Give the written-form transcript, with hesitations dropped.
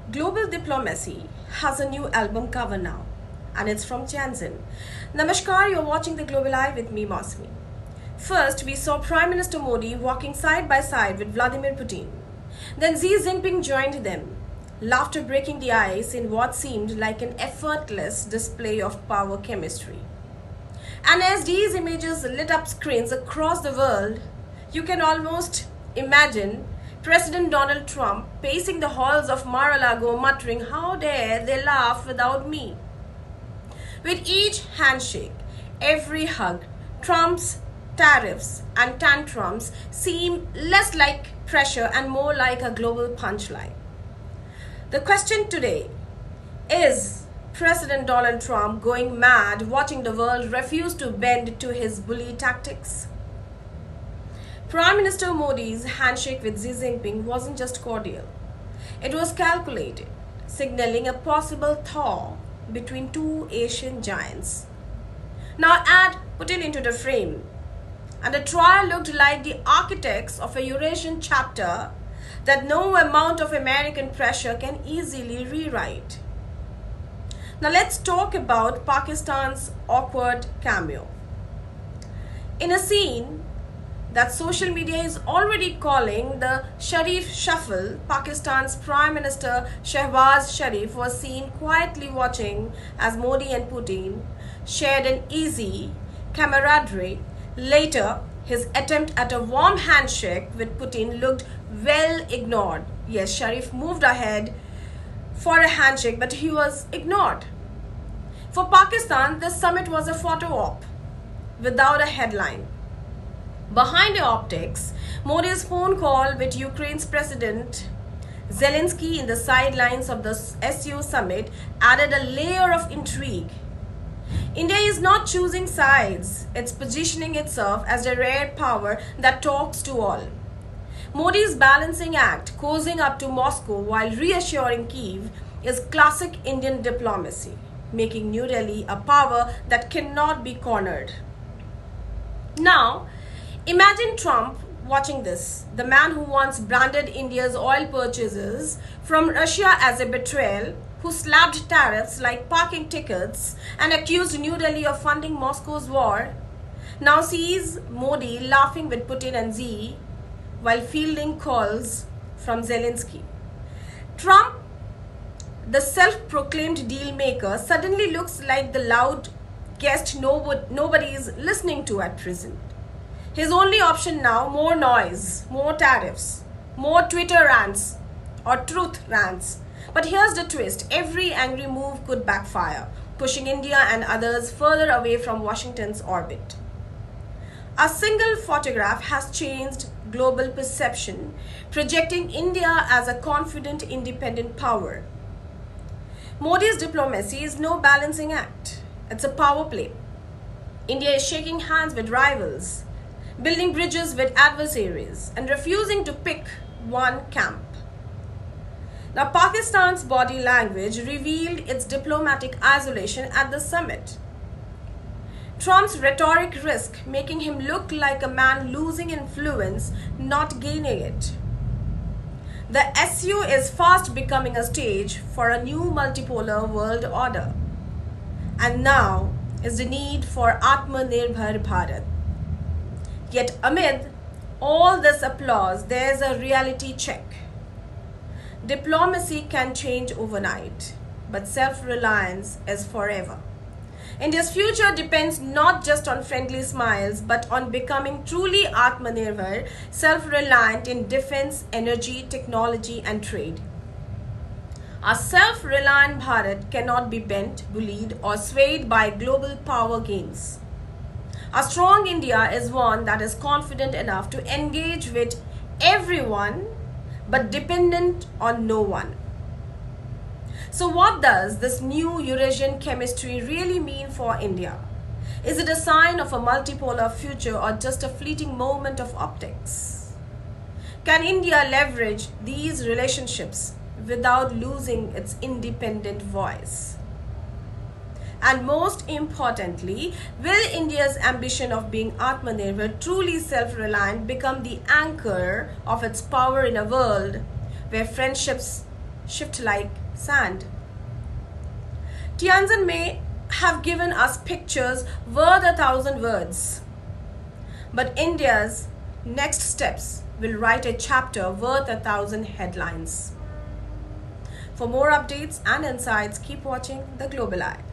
Global Diplomacy has a new album cover now, and it's from Tianjin. Namaskar, you're watching The Global Eye with me, Mosmi. First, we saw Prime Minister Modi walking side by side with Vladimir Putin. Then Xi Jinping joined them, laughter breaking the ice in what seemed like an effortless display of power chemistry. And as these images lit up screens across the world, you can almost imagine President Donald Trump pacing the halls of Mar-a-Lago muttering, "How dare they laugh without me?" With each handshake, every hug, Trump's tariffs and tantrums seem less like pressure and more like a global punchline. The question today is President Donald Trump going mad watching the world refuse to bend to his bully tactics? Prime Minister Modi's handshake with Xi Jinping wasn't just cordial. It was calculated, signaling a possible thaw between two Asian giants. Now add Putin into the frame, and the trio looked like the architects of a Eurasian chapter that no amount of American pressure can easily rewrite. Now let's talk about Pakistan's awkward cameo. In a scene that social media is already calling the Sharif Shuffle, Pakistan's Prime Minister Shehbaz Sharif was seen quietly watching as Modi and Putin shared an easy camaraderie. Later, his attempt at a warm handshake with Putin looked well ignored. Yes, Sharif moved ahead for a handshake, but he was ignored. For Pakistan, the summit was a photo op without a headline. Behind the optics, Modi's phone call with Ukraine's President Zelensky in the sidelines of the SU summit added a layer of intrigue. India is not choosing sides, it's positioning itself as the rare power that talks to all. Modi's balancing act, cozying up to Moscow while reassuring Kyiv, is classic Indian diplomacy, making New Delhi a power that cannot be cornered. Now, imagine Trump watching this, the man who once branded India's oil purchases from Russia as a betrayal, who slapped tariffs like parking tickets and accused New Delhi of funding Moscow's war, now sees Modi laughing with Putin and Xi while fielding calls from Zelensky. Trump, the self-proclaimed deal maker, suddenly looks like the loud guest nobody is listening to at present. His only option now: more noise, more tariffs, more Twitter rants or truth rants. But here's the twist: every angry move could backfire, pushing India and others further away from Washington's orbit. A single photograph has changed global perception, projecting India as a confident, independent power. Modi's diplomacy is no balancing act. It's a power play. India is shaking hands with rivals, building bridges with adversaries, and refusing to pick one camp. Now, Pakistan's body language revealed its diplomatic isolation at the summit. Trump's rhetoric risked making him look like a man losing influence, not gaining it. The SU is fast becoming a stage for a new multipolar world order. And now is the need for Atmanirbhar Bharat. Yet amid all this applause, there's a reality check. Diplomacy can change overnight, but self-reliance is forever. India's future depends not just on friendly smiles, but on becoming truly Atmanirbhar, self-reliant in defense, energy, technology, and trade. A self-reliant Bharat cannot be bent, bullied, or swayed by global power games. A strong India is one that is confident enough to engage with everyone, but dependent on no one. So what does this new Eurasian chemistry really mean for India? Is it a sign of a multipolar future or just a fleeting moment of optics? Can India leverage these relationships without losing its independent voice? And most importantly, will India's ambition of being Atmanirbhar, truly self-reliant, become the anchor of its power in a world where friendships shift like sand. Tianjin may have given us pictures worth 1,000 words, but India's next steps will write a chapter worth 1,000 headlines. For more updates and insights, keep watching The Global Eye.